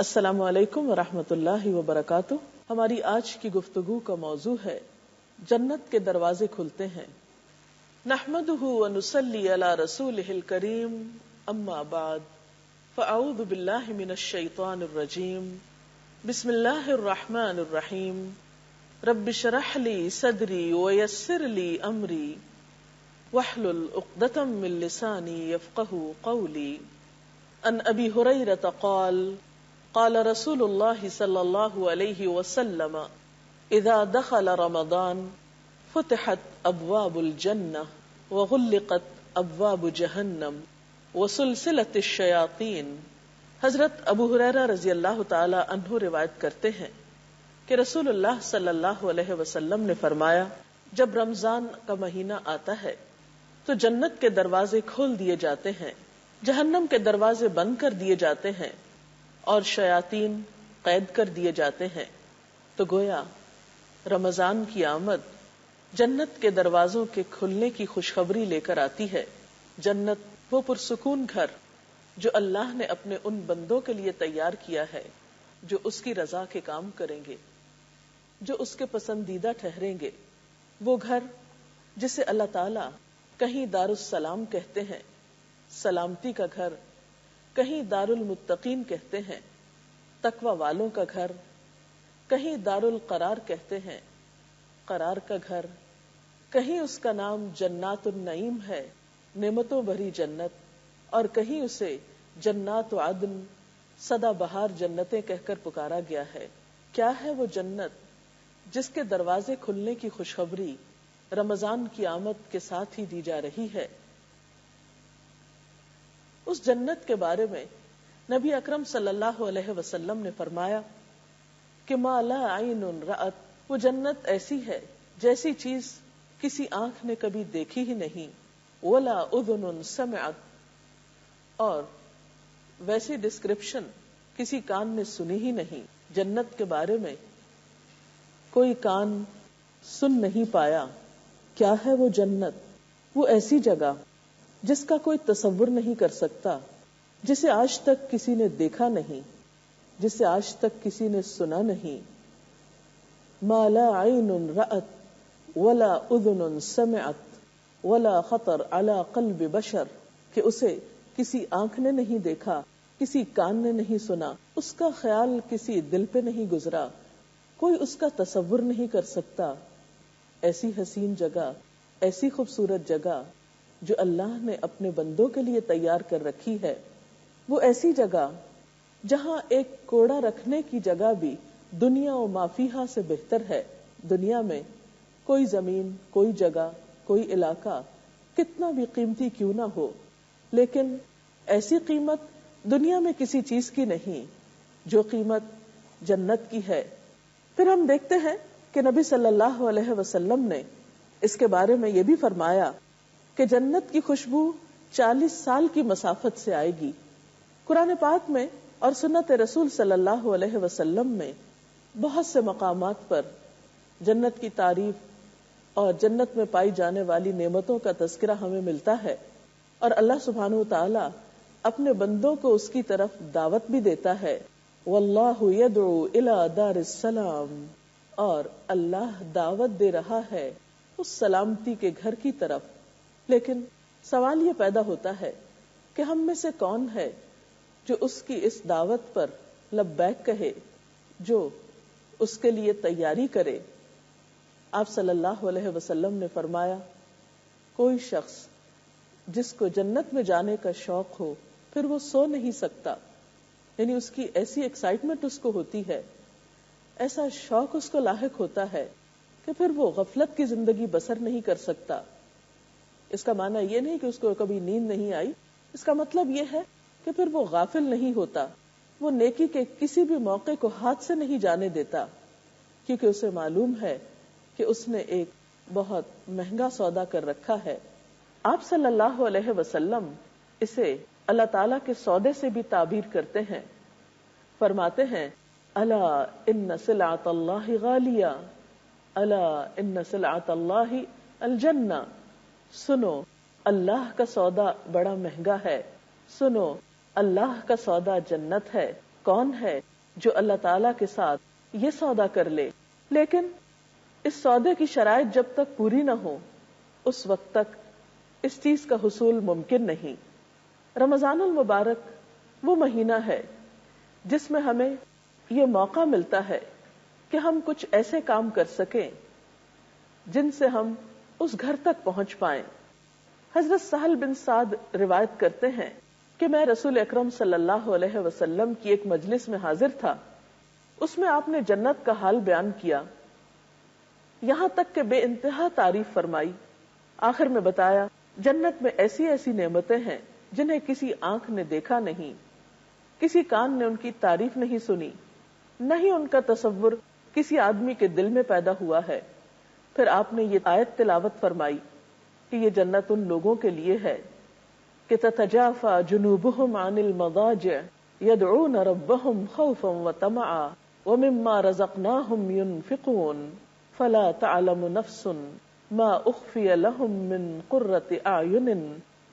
السلام علیکم ورحمۃ اللہ وبرکاتہ۔ ہماری آج کی گفتگو کا موضوع ہے جنت کے دروازے کھلتے ہیں۔ نحمده ونصلی علی رسولہ الکریم، اما بعد فاعوذ باللہ من الشیطان الرجیم، بسم اللہ الرحمن الرحیم۔ رب اشرح لی صدری ویسر لی امری واحلل عقدۃ من لسانی یفقهوا قولی۔ عن ابی ہریرہ قال قال رسول اللہ صلی اللہ علیہ وسلم اذا دخل رمضان فتحت ابواب الجنہ وغلقت ابواب جہنم وسلسلت الشیاطین۔ حضرت ابو ہریرہ رضی اللہ تعالی عنہ روایت کرتے ہیں کہ رسول اللہ صلی اللہ علیہ وسلم نے فرمایا، جب رمضان کا مہینہ آتا ہے تو جنت کے دروازے کھول دیے جاتے ہیں، جہنم کے دروازے بند کر دیے جاتے ہیں اور شیاطین قید کر دیے جاتے ہیں۔ تو گویا رمضان کی آمد جنت کے دروازوں کے کھلنے کی خوشخبری لے کر آتی ہے۔ جنت وہ پرسکون گھر جو اللہ نے اپنے ان بندوں کے لیے تیار کیا ہے جو اس کی رضا کے کام کریں گے، جو اس کے پسندیدہ ٹھہریں گے۔ وہ گھر جسے اللہ تعالی کہیں دار السلام کہتے ہیں، سلامتی کا گھر، کہیں دار المتقین کہتے ہیں، تقوی والوں کا گھر، کہیں دار القرار کہتے ہیں، قرار کا گھر، کہیں اس کا نام جنات النعیم ہے، نعمتوں بھری جنت، اور کہیں اسے جنات عدن، سدا بہار جنتیں کہہ کر پکارا گیا ہے۔ کیا ہے وہ جنت جس کے دروازے کھلنے کی خوشخبری رمضان کی آمد کے ساتھ ہی دی جا رہی ہے؟ اس جنت کے بارے میں نبی اکرم صلی اللہ علیہ وسلم نے فرمایا کہ ما لا عین رأت، وہ جنت ایسی ہے جیسی چیز کسی آنکھ نے کبھی دیکھی ہی نہیں، ولا اذن سمعت، اور ویسی ڈسکرپشن کسی کان نے سنی ہی نہیں۔ جنت کے بارے میں کوئی کان سن نہیں پایا۔ کیا ہے وہ جنت؟ وہ ایسی جگہ جس کا کوئی تصور نہیں کر سکتا، جسے آج تک کسی نے دیکھا نہیں، جسے آج تک کسی نے سنا نہیں۔ ما لا عین رأت ولا اذن سمعت ولا خطر علی قلب بشر، کہ اسے کسی آنکھ نے نہیں دیکھا، کسی کان نے نہیں سنا، اس کا خیال کسی دل پہ نہیں گزرا، کوئی اس کا تصور نہیں کر سکتا۔ ایسی حسین جگہ، ایسی خوبصورت جگہ جو اللہ نے اپنے بندوں کے لیے تیار کر رکھی ہے۔ وہ ایسی جگہ جہاں ایک کوڑا رکھنے کی جگہ بھی دنیا و ما فیہا سے بہتر ہے۔ دنیا میں کوئی زمین، کوئی جگہ، کوئی علاقہ کتنا بھی قیمتی کیوں نہ ہو، لیکن ایسی قیمت دنیا میں کسی چیز کی نہیں جو قیمت جنت کی ہے۔ پھر ہم دیکھتے ہیں کہ نبی صلی اللہ علیہ وسلم نے اس کے بارے میں یہ بھی فرمایا کہ جنت کی خوشبو 40 سال کی مسافت سے آئے گی۔ قرآن پاک میں اور سنت رسول صلی اللہ علیہ وسلم میں بہت سے مقامات پر جنت کی تعریف اور جنت میں پائی جانے والی نعمتوں کا تذکرہ ہمیں ملتا ہے، اور اللہ سبحانہ وتعالی اپنے بندوں کو اس کی طرف دعوت بھی دیتا ہے۔ واللہ یدعو الی دار السلام، اور اللہ دعوت دے رہا ہے اس سلامتی کے گھر کی طرف۔ لیکن سوال یہ پیدا ہوتا ہے کہ ہم میں سے کون ہے جو اس کی اس دعوت پر لبیک کہے، جو اس کے لیے تیاری کرے؟ آپ صلی اللہ علیہ وسلم نے فرمایا، کوئی شخص جس کو جنت میں جانے کا شوق ہو پھر وہ سو نہیں سکتا، یعنی اس کی ایسی ایکسائٹمنٹ اس کو ہوتی ہے، ایسا شوق اس کو لاحق ہوتا ہے کہ پھر وہ غفلت کی زندگی بسر نہیں کر سکتا۔ اس کا معنی یہ نہیں کہ اس کو کبھی نیند نہیں آئی، اس کا مطلب یہ ہے کہ پھر وہ غافل نہیں ہوتا، وہ نیکی کے کسی بھی موقع کو ہاتھ سے نہیں جانے دیتا، کیونکہ اسے معلوم ہے کہ اس نے ایک بہت مہنگا سودا کر رکھا ہے۔ آپ صلی اللہ علیہ وسلم اسے اللہ تعالی کے سودے سے بھی تعبیر کرتے ہیں، فرماتے ہیں، الا ان سلعۃ اللہ غالیہ، الا ان سلعۃ اللہ الجنہ، سنو اللہ کا سودا بڑا مہنگا ہے، سنو اللہ کا سودا جنت ہے۔ کون ہے جو اللہ تعالیٰ کے ساتھ یہ سودا کر لے لیکن اس سودے کی شرائط جب تک پوری نہ ہو اس وقت تک اس چیز کا حصول ممکن نہیں. رمضان المبارک وہ مہینہ ہے جس میں ہمیں یہ موقع ملتا ہے کہ ہم کچھ ایسے کام کر سکیں جن سے ہم اس گھر تک پہنچ پائیں. حضرت سہل بن سعد روایت کرتے ہیں کہ میں رسول اکرم صلی اللہ علیہ وسلم کی ایک مجلس میں حاضر تھا. اس میں آپ نے جنت کا حال بیان کیا, یہاں تک کہ بے انتہا تعریف فرمائی. آخر میں بتایا جنت میں ایسی ایسی نعمتیں ہیں جنہیں کسی آنکھ نے دیکھا نہیں, کسی کان نے ان کی تعریف نہیں سنی, نہ ہی ان کا تصور کسی آدمی کے دل میں پیدا ہوا ہے. پھر آپ نے یہ آیت تلاوت فرمائی کہ یہ جنت ان لوگوں کے لیے ہے کہ تتجافى جنوبهم عن المضاجع يدعون ربهم خوفا وطمعا ومما رزقناهم ينفقون فلا تعلم نفس ما اخفي لهم من قرة اعين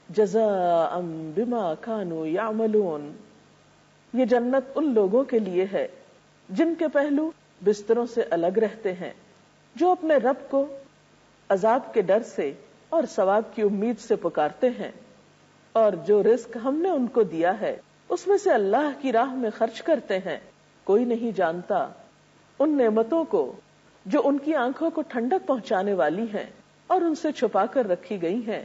جزاء بما كانوا يعملون. یہ جنت ان لوگوں کے لیے ہے جن کے پہلو بستروں سے الگ رہتے ہیں, جو اپنے رب کو عذاب کے ڈر سے اور ثواب کی امید سے پکارتے ہیں, اور جو رزق ہم نے ان کو دیا ہے اس میں سے اللہ کی راہ میں خرچ کرتے ہیں. کوئی نہیں جانتا ان نعمتوں کو جو ان کی آنکھوں کو ٹھنڈک پہنچانے والی ہیں اور ان سے چھپا کر رکھی گئی ہیں.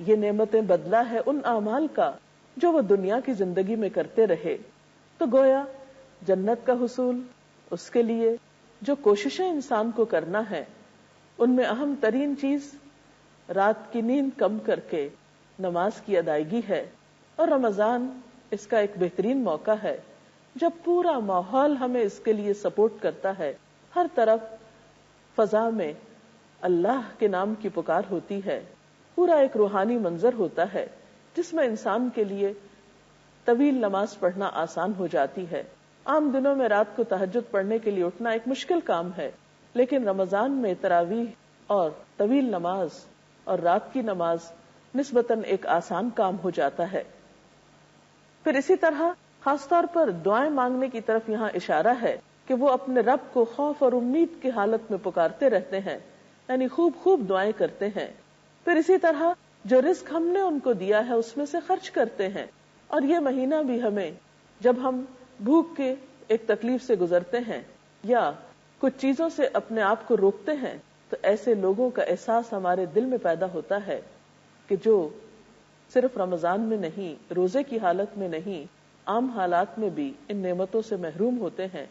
یہ نعمتیں بدلہ ہے ان اعمال کا جو وہ دنیا کی زندگی میں کرتے رہے. تو گویا جنت کا حصول اس کے لیے جو کوششیں انسان کو کرنا ہے ان میں اہم ترین چیز رات کی نیند کم کر کے نماز کی ادائیگی ہے. اور رمضان اس کا ایک بہترین موقع ہے جب پورا ماحول ہمیں اس کے لیے سپورٹ کرتا ہے. ہر طرف فضا میں اللہ کے نام کی پکار ہوتی ہے, پورا ایک روحانی منظر ہوتا ہے جس میں انسان کے لیے طویل نماز پڑھنا آسان ہو جاتی ہے. عام دنوں میں رات کو تہجد پڑھنے کے لیے اٹھنا ایک مشکل کام ہے, لیکن رمضان میں تراویح اور طویل نماز اور رات کی نماز نسبتاً ایک آسان کام ہو جاتا ہے. پھر اسی طرح خاص طور پر دعائیں مانگنے کی طرف یہاں اشارہ ہے کہ وہ اپنے رب کو خوف اور امید کی حالت میں پکارتے رہتے ہیں, یعنی خوب خوب دعائیں کرتے ہیں. پھر اسی طرح جو رزق ہم نے ان کو دیا ہے اس میں سے خرچ کرتے ہیں. اور یہ مہینہ بھی ہمیں جب ہم بھوک کے ایک تکلیف سے گزرتے ہیں یا کچھ چیزوں سے اپنے آپ کو روکتے ہیں تو ایسے لوگوں کا احساس ہمارے دل میں پیدا ہوتا ہے کہ جو صرف رمضان میں نہیں, روزے کی حالت میں نہیں, عام حالات میں بھی ان نعمتوں سے محروم ہوتے ہیں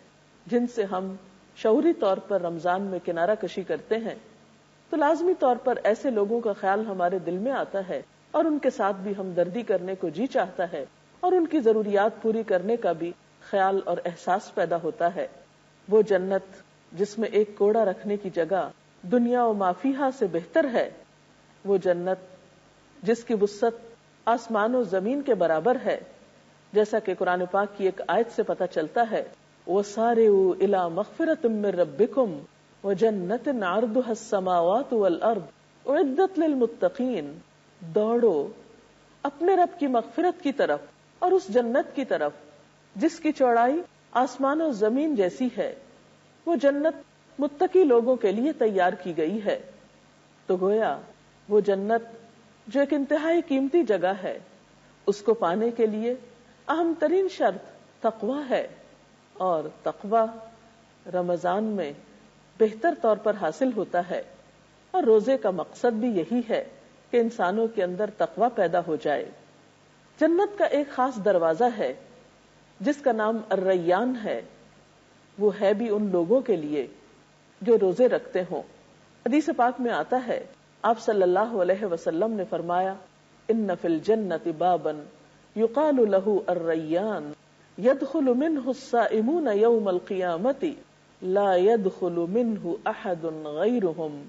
جن سے ہم شعوری طور پر رمضان میں کنارہ کشی کرتے ہیں. تو لازمی طور پر ایسے لوگوں کا خیال ہمارے دل میں آتا ہے اور ان کے ساتھ بھی ہمدردی کرنے کو جی چاہتا ہے اور ان کی ضروریات پوری کرنے کا بھی خیال اور احساس پیدا ہوتا ہے. وہ جنت جس میں ایک کوڑا رکھنے کی جگہ دنیا و ما فیہا سے بہتر ہے, وہ جنت جس کی وسعت آسمان و زمین کے برابر ہے, جیسا کہ قرآن پاک کی ایک آیت سے پتہ چلتا ہے وَسَارِعُوا إِلَى مَغْفِرَةٍ مِّن رَبِّكُمْ وَجَنَّةٍ عَرْضُهَا السَّمَاوَاتُ وَالْأَرْضُ أُعِدَّتْ لِلْمُتَّقِينَ. دوڑو اپنے رب کی مغفرت کی طرف اور اس جنت کی طرف جس کی چوڑائی آسمان و زمین جیسی ہے. وہ جنت متقی لوگوں کے لیے تیار کی گئی ہے. تو گویا وہ جنت جو ایک انتہائی قیمتی جگہ ہے اس کو پانے کے لیے اہم ترین شرط تقویٰ ہے, اور تقویٰ رمضان میں بہتر طور پر حاصل ہوتا ہے. اور روزے کا مقصد بھی یہی ہے کہ انسانوں کے اندر تقویٰ پیدا ہو جائے. جنت کا ایک خاص دروازہ ہے جس کا نام الریان ہے. وہ ہے بھی ان لوگوں کے لیے جو روزے رکھتے ہوں. حدیث پاک میں آتا ہے, آپ صلی اللہ علیہ وسلم نے فرمایا ان فی الجنت بابا یقال له الریان يدخل منه الصائمون يوم القیامت لا يدخل منه احد غیرهم.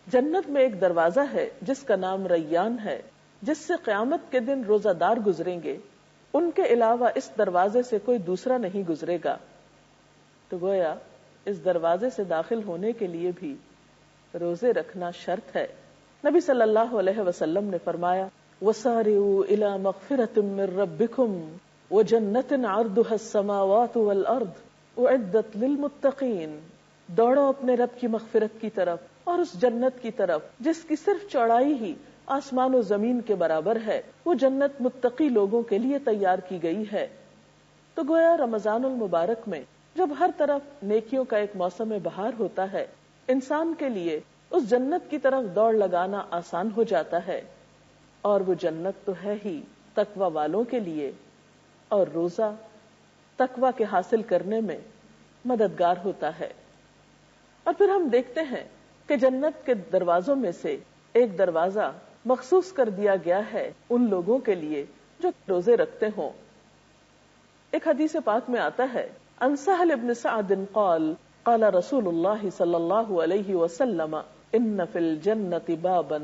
جنت میں ایک دروازہ ہے جس کا نام ریان ہے, جس سے قیامت کے دن روزہ دار گزریں گے, ان کے علاوہ اس دروازے سے کوئی دوسرا نہیں گزرے گا. تو گویا اس دروازے سے داخل ہونے کے لیے بھی روزے رکھنا شرط ہے. نبی صلی اللہ علیہ وسلم نے فرمایا وَسَارِعُوا إِلَى مَغْفِرَةٍ مِّن رَبِّكُمْ وَجَنَّةٍ عَرْضُهَا السَّمَاوَاتُ وَالْأَرْضُ أُعِدَّتْ لِلْمُتَّقِينَ، دوڑو اپنے رب کی مغفرت کی طرف اور اس جنت کی طرف جس کی صرف چوڑائی ہی آسمان و زمین کے برابر ہے، وہ جنت متقی لوگوں کے لیے تیار کی گئی ہے۔ تو گویا رمضان المبارک میں جب ہر طرف نیکیوں کا ایک موسم بہار ہوتا ہے، انسان کے لیے اس جنت کی طرف دوڑ لگانا آسان ہو جاتا ہے، اور وہ جنت تو ہے ہی تقوی والوں کے لیے، اور روزہ تقوی کے حاصل کرنے میں مددگار ہوتا ہے۔ اور پھر ہم دیکھتے ہیں کہ جنت کے دروازوں میں سے ایک دروازہ مخصوص کر دیا گیا ہے ان لوگوں کے لیے جو روزے رکھتے ہوں۔ ایک حدیث پاک میں آتا ہے، عن سہل بن سعد قال قال رسول اللہ صلی اللہ علیہ وسلم ان فی الجنة بابا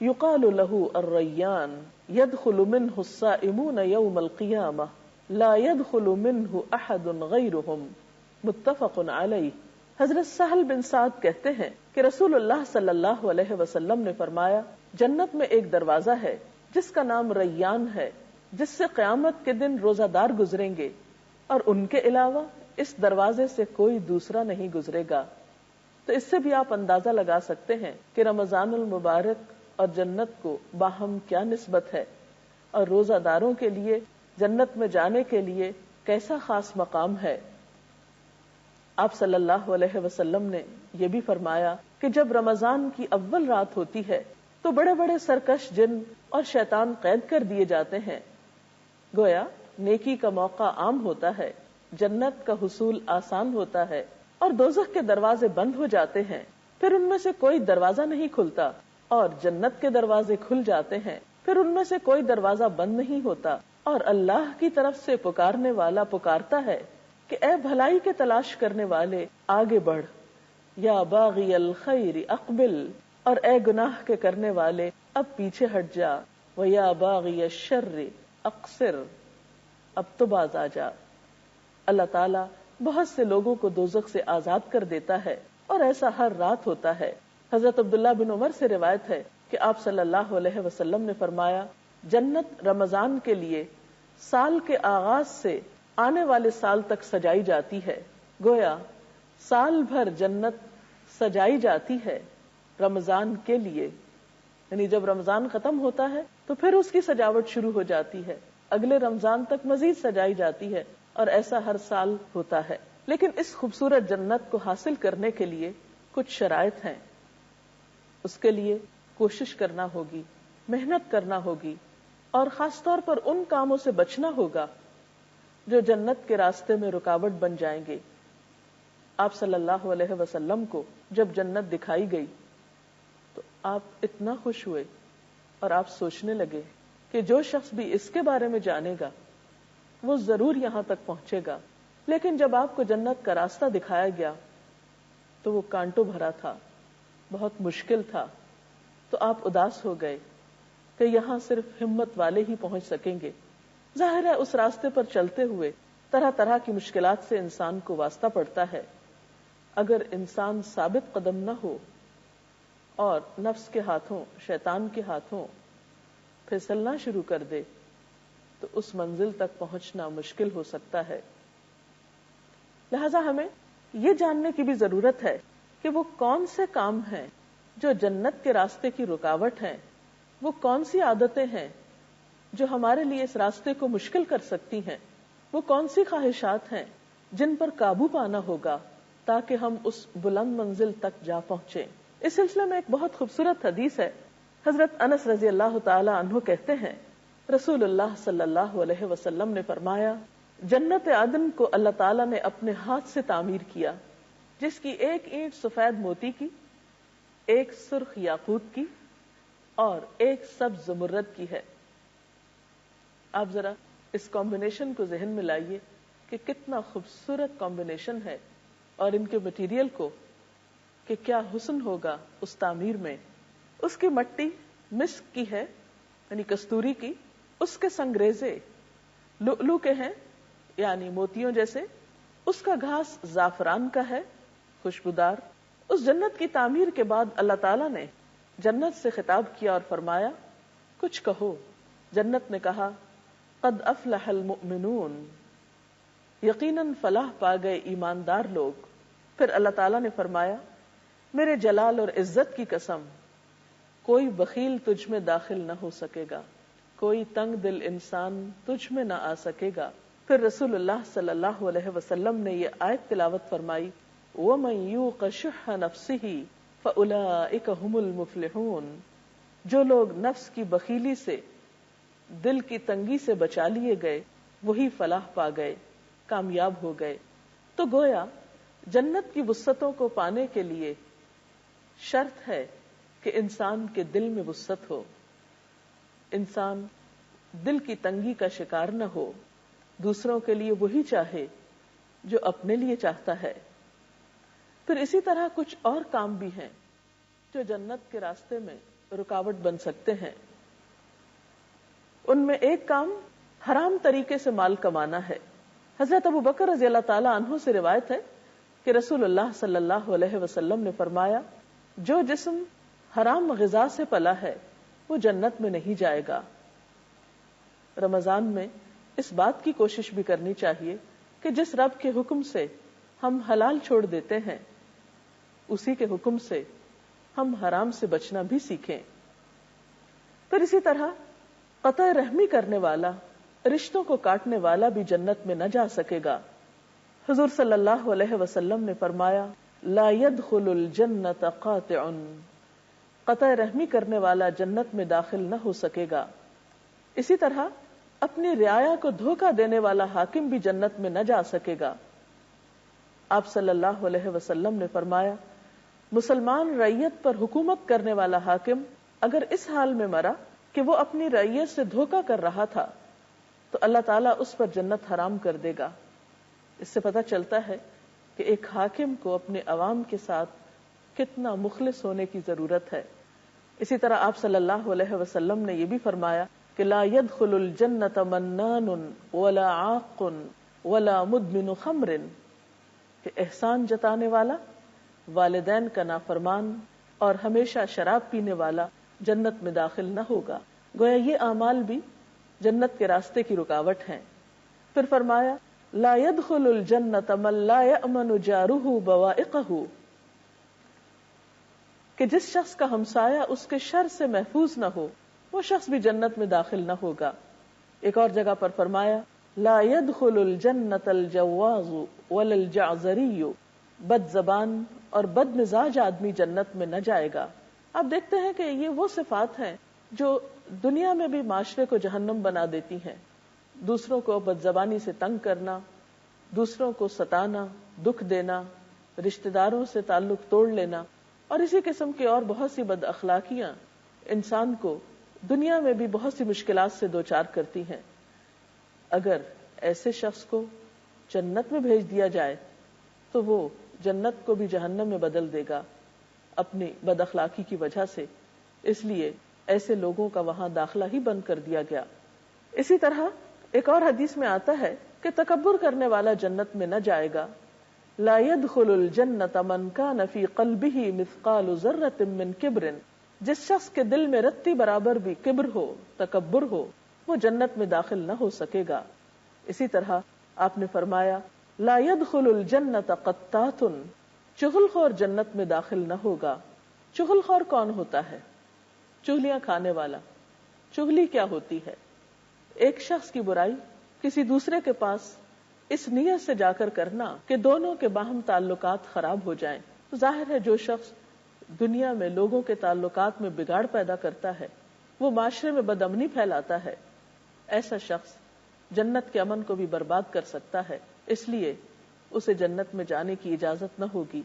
يقال له الریان يدخل منه الصائمون يوم القيامة لا يدخل منه احد غیرهم متفق علیہ۔ حضرت سہل بن سعد کہتے ہیں کہ رسول اللہ صلی اللہ علیہ وسلم نے فرمایا، جنت میں ایک دروازہ ہے جس کا نام ریان ہے، جس سے قیامت کے دن روزہ دار گزریں گے اور ان کے علاوہ اس دروازے سے کوئی دوسرا نہیں گزرے گا۔ تو اس سے بھی آپ اندازہ لگا سکتے ہیں کہ رمضان المبارک اور جنت کو باہم کیا نسبت ہے، اور روزہ داروں کے لیے جنت میں جانے کے لیے کیسا خاص مقام ہے۔ آپ صلی اللہ علیہ وسلم نے یہ بھی فرمایا کہ جب رمضان کی اول رات ہوتی ہے تو بڑے بڑے سرکش جن اور شیطان قید کر دیے جاتے ہیں، گویا نیکی کا موقع عام ہوتا ہے، جنت کا حصول آسان ہوتا ہے، اور دوزخ کے دروازے بند ہو جاتے ہیں، پھر ان میں سے کوئی دروازہ نہیں کھلتا، اور جنت کے دروازے کھل جاتے ہیں، پھر ان میں سے کوئی دروازہ بند نہیں ہوتا، اور اللہ کی طرف سے پکارنے والا پکارتا ہے کہ اے بھلائی کے تلاش کرنے والے آگے بڑھ، یا باغی الخیر اقبل، اور اے گناہ کے کرنے والے اب پیچھے ہٹ جا، ویا باغی الشر اقصر، اب تو باز آ جا۔ اللہ تعالیٰ بہت سے لوگوں کو دوزخ سے آزاد کر دیتا ہے، اور ایسا ہر رات ہوتا ہے۔ حضرت عبداللہ بن عمر سے روایت ہے کہ آپ صلی اللہ علیہ وسلم نے فرمایا، جنت رمضان کے لیے سال کے آغاز سے آنے والے سال تک سجائی جاتی ہے، گویا سال بھر جنت سجائی جاتی ہے رمضان کے لیے، یعنی جب رمضان ختم ہوتا ہے تو پھر اس کی سجاوٹ شروع ہو جاتی ہے، اگلے رمضان تک مزید سجائی جاتی ہے، اور ایسا ہر سال ہوتا ہے۔ لیکن اس خوبصورت جنت کو حاصل کرنے کے لیے کچھ شرائط ہیں، اس کے لیے کوشش کرنا ہوگی، محنت کرنا ہوگی، اور خاص طور پر ان کاموں سے بچنا ہوگا جو جنت کے راستے میں رکاوٹ بن جائیں گے۔ آپ صلی اللہ علیہ وسلم کو جب جنت دکھائی گئی تو آپ اتنا خوش ہوئے، اور آپ سوچنے لگے کہ جو شخص بھی اس کے بارے میں جانے گا وہ ضرور یہاں تک پہنچے گا۔ لیکن جب آپ کو جنت کا راستہ دکھایا گیا تو وہ کانٹوں بھرا تھا، بہت مشکل تھا، تو آپ اداس ہو گئے کہ یہاں صرف ہمت والے ہی پہنچ سکیں گے۔ ظاہر ہے اس راستے پر چلتے ہوئے طرح طرح کی مشکلات سے انسان کو واسطہ پڑتا ہے۔ اگر انسان ثابت قدم نہ ہو اور نفس کے ہاتھوں، شیطان کے ہاتھوں پھسلنا شروع کر دے تو اس منزل تک پہنچنا مشکل ہو سکتا ہے۔ لہذا ہمیں یہ جاننے کی بھی ضرورت ہے کہ وہ کون سے کام ہیں جو جنت کے راستے کی رکاوٹ ہیں، وہ کون سی عادتیں ہیں جو ہمارے لیے اس راستے کو مشکل کر سکتی ہیں، وہ کون سی خواہشات ہیں جن پر قابو پانا ہوگا تاکہ ہم اس بلند منزل تک جا پہنچیں۔ اس سلسلے میں ایک بہت خوبصورت حدیث ہے۔ حضرت انس رضی اللہ تعالی عنہ کہتے ہیں، رسول اللہ صلی اللہ علیہ وسلم نے فرمایا، جنت عدن کو اللہ تعالیٰ نے اپنے ہاتھ سے تعمیر کیا، جس کی ایک اینٹ سفید موتی کی، ایک سرخ یاقوت کی، اور ایک سبز زمرد کی ہے۔ آپ ذرا اس کمبینیشن کو ذہن میں لائیے کہ کتنا خوبصورت کمبینیشن ہے، اور ان کے مٹیریل کو کہ کیا حسن ہوگا اس تعمیر میں۔ اس کی مٹی مسک کی ہے، یعنی کستوری کی، اس کے سنگریزے لؤلؤ کے ہیں، یعنی موتیوں جیسے، اس کا گھاس زعفران کا ہے، خوشبودار۔ اس جنت کی تعمیر کے بعد اللہ تعالیٰ نے جنت سے خطاب کیا اور فرمایا، کچھ کہو۔ جنت نے کہا، قد افلح المؤمنون، یقیناً فلاح پا گئے ایماندار لوگ۔ پھر اللہ تعالیٰ نے فرمایا میرے جلال اور عزت کی قسم، کوئی بخیل تجھ میں داخل نہ ہو سکے گا، کوئی تنگ دل انسان تجھ میں نہ آ سکے گا۔ پھر رسول اللہ صلی اللہ علیہ وسلم نے یہ آیت تلاوت فرمائی وَمَن يُوقَ شُحَّ نَفْسِهِ فَأُولَئِكَ هُمُ الْمُفْلِحُونَ، جو لوگ نفس کی بخیلی سے، دل کی تنگی سے بچا لیے گئے، وہی فلاح پا گئے، کامیاب ہو گئے۔ تو گویا جنت کی وسعتوں کو پانے کے لیے شرط ہے کہ انسان کے دل میں وسعت ہو، انسان دل کی تنگی کا شکار نہ ہو، دوسروں کے لیے وہی چاہے جو اپنے لیے چاہتا ہے۔ پھر اسی طرح کچھ اور کام بھی ہیں جو جنت کے راستے میں رکاوٹ بن سکتے ہیں۔ ان میں ایک کام حرام طریقے سے مال کمانا ہے۔ حضرت ابو بکر رضی اللہ تعالی عنہ سے روایت ہے کہ رسول اللہ صلی اللہ علیہ وسلم نے فرمایا جو جسم حرام غذا سے پلا ہے وہ جنت میں نہیں جائے گا۔ رمضان میں اس بات کی کوشش بھی کرنی چاہیے کہ جس رب کے حکم سے ہم حلال چھوڑ دیتے ہیں اسی کے حکم سے ہم حرام سے بچنا بھی سیکھیں۔ پھر اسی طرح قطع رحمی کرنے والا، رشتوں کو کاٹنے والا بھی جنت میں نہ جا سکے گا۔ حضور صلی اللہ علیہ وسلم نے فرمایا لا يدخل الجنت قاطع، قطع رحمی کرنے والا جنت میں داخل نہ ہو سکے گا۔ اسی طرح اپنی رعایا کو دھوکہ دینے والا حاکم بھی جنت میں نہ جا سکے گا۔ آپ صلی اللہ علیہ وسلم نے فرمایا مسلمان رعیت پر حکومت کرنے والا حاکم اگر اس حال میں مرا کہ وہ اپنی رعیت سے دھوکہ کر رہا تھا تو اللہ تعالیٰ اس پر جنت حرام کر دے گا۔ اس سے پتہ چلتا ہے کہ ایک حاکم کو اپنے عوام کے ساتھ کتنا مخلص ہونے کی ضرورت ہے۔ اسی طرح آپ صلی اللہ علیہ وسلم نے یہ بھی فرمایا کہ لا يدخل الجنت منان ولا عاق ولا مدمن خمر، کہ احسان جتانے والا، والدین کا نافرمان اور ہمیشہ شراب پینے والا جنت میں داخل نہ ہوگا۔ گویا یہ اعمال بھی جنت کے راستے کی رکاوٹ ہیں۔ پھر فرمایا لا يدخل الجنت من لا يأمن جاره بوائقه، کہ جس شخص کا ہمسایہ اس کے شر سے محفوظ نہ ہو وہ شخص بھی جنت میں داخل نہ ہوگا۔ ایک اور جگہ پر فرمایا لا يدخل الجنت الجواز ولا الجعزری، بد زبان اور بد مزاج آدمی جنت میں نہ جائے گا۔ آپ دیکھتے ہیں کہ یہ وہ صفات ہیں جو دنیا میں بھی معاشرے کو جہنم بنا دیتی ہیں۔ دوسروں کو بد زبانی سے تنگ کرنا، دوسروں کو ستانا، دکھ دینا، رشتہ داروں سے تعلق توڑ لینا اور اسی قسم کی اور بہت سی بد اخلاقیاں انسان کو دنیا میں بھی بہت سی مشکلات سے دوچار کرتی ہیں۔ اگر ایسے شخص کو جنت میں بھیج دیا جائے تو وہ جنت کو بھی جہنم میں بدل دے گا اپنی بد اخلاقی کی وجہ سے، اس لیے ایسے لوگوں کا وہاں داخلہ ہی بند کر دیا گیا۔ اسی طرح ایک اور حدیث میں آتا ہے کہ تکبر کرنے والا جنت میں نہ جائے گا۔ لا يدخل الجنت من كان في قلبه مثقال ذرة من كبر، جس شخص کے دل میں رتی برابر بھی کبر ہو، تکبر ہو، وہ جنت میں داخل نہ ہو سکے گا۔ اسی طرح آپ نے فرمایا لا يدخل الجنت قطات، چغل خور جنت میں داخل نہ ہوگا۔ چغل خور کون ہوتا ہے؟ چغلیاں کھانے والا۔ چغلی کیا ہوتی ہے؟ ایک شخص کی برائی کسی دوسرے کے پاس اس نیت سے جا کر کرنا کہ دونوں کے باہم تعلقات خراب ہو جائیں۔ تو ظاہر ہے جو شخص دنیا میں لوگوں کے تعلقات میں بگاڑ پیدا کرتا ہے، وہ معاشرے میں بدامنی پھیلاتا ہے، ایسا شخص جنت کے امن کو بھی برباد کر سکتا ہے، اس لیے اسے جنت میں جانے کی اجازت نہ ہوگی۔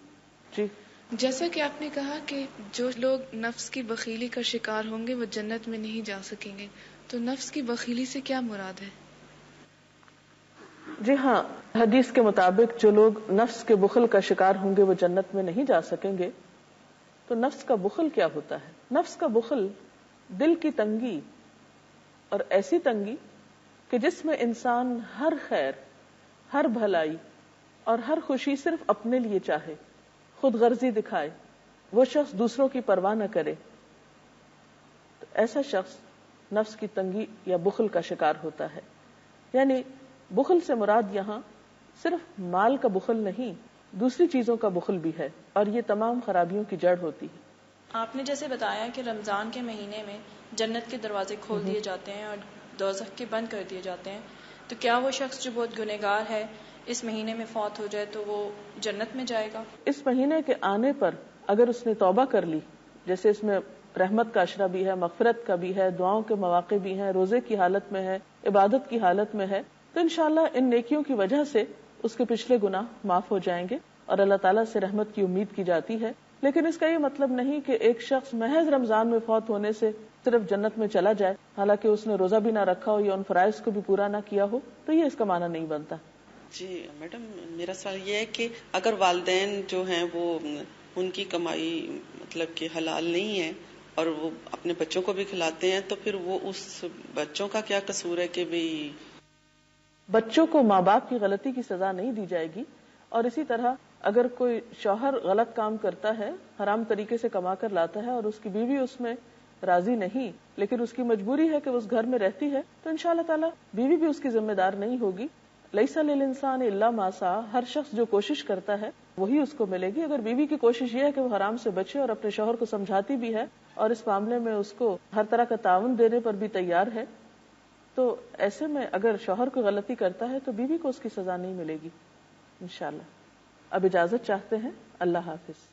جی، جیسا کہ آپ نے کہا کہ جو لوگ نفس کی بخیلی کا شکار ہوں گے وہ جنت میں نہیں جا سکیں گے، تو نفس کی بخیلی سے کیا مراد ہے؟ جی ہاں، حدیث کے مطابق جو لوگ نفس کے بخل کا شکار ہوں گے وہ جنت میں نہیں جا سکیں گے۔ تو نفس کا بخل کیا ہوتا ہے؟ نفس کا بخل دل کی تنگی، اور ایسی تنگی کہ جس میں انسان ہر خیر، ہر بھلائی اور ہر خوشی صرف اپنے لیے چاہے، خود غرضی دکھائے، وہ شخص دوسروں کی پرواہ نہ کرے، تو ایسا شخص نفس کی تنگی یا بخل کا شکار ہوتا ہے۔ یعنی بخل سے مراد یہاں صرف مال کا بخل نہیں، دوسری چیزوں کا بخل بھی ہے، اور یہ تمام خرابیوں کی جڑ ہوتی ہے۔ آپ نے جیسے بتایا کہ رمضان کے مہینے میں جنت کے دروازے کھول دیے جاتے ہیں اور دوزخ کے بند کر دیے جاتے ہیں، تو کیا وہ شخص جو بہت گنہگار ہے اس مہینے میں فوت ہو جائے تو وہ جنت میں جائے گا؟ اس مہینے کے آنے پر اگر اس نے توبہ کر لی، جیسے اس میں رحمت کا اشرہ بھی ہے، مغفرت کا بھی ہے، دعاؤں کے مواقع بھی ہیں، روزے کی حالت میں ہے، عبادت کی حالت میں ہے، تو انشاءاللہ ان نیکیوں کی وجہ سے اس کے پچھلے گناہ معاف ہو جائیں گے اور اللہ تعالیٰ سے رحمت کی امید کی جاتی ہے۔ لیکن اس کا یہ مطلب نہیں کہ ایک شخص محض رمضان میں فوت ہونے سے صرف جنت میں چلا جائے، حالانکہ اس نے روزہ بھی نہ رکھا ہو یا ان فرائض کو بھی پورا نہ کیا ہو، تو یہ اس کا معنی نہیں بنتا۔ جی میڈم، میرا سوال یہ ہے کہ اگر والدین جو ہیں وہ ان کی کمائی مطلب کہ حلال نہیں ہے اور وہ اپنے بچوں کو بھی کھلاتے ہیں، تو پھر وہ اس بچوں کا کیا قصور ہے کہ بھئی؟ بچوں کو ماں باپ کی غلطی کی سزا نہیں دی جائے گی، اور اسی طرح اگر کوئی شوہر غلط کام کرتا ہے، حرام طریقے سے کما کر لاتا ہے اور اس کی بیوی اس میں راضی نہیں، لیکن اس کی مجبوری ہے کہ وہ اس گھر میں رہتی ہے، تو انشاءاللہ تعالی بیوی بھی اس کی ذمہ دار نہیں ہوگی۔ لیس للانسان الا ما سعى، ہر شخص جو کوشش کرتا ہے وہی اس کو ملے گی۔ اگر بیوی کی کوشش یہ ہے کہ وہ حرام سے بچے اور اپنے شوہر کو سمجھاتی بھی ہے اور اس معاملے میں اس کو ہر طرح کا تعاون دینے پر بھی تیار ہے، تو ایسے میں اگر شوہر کو غلطی کرتا ہے تو بیوی کو اس کی سزا نہیں ملے گی انشاءاللہ۔ اب اجازت چاہتے ہیں، اللہ حافظ۔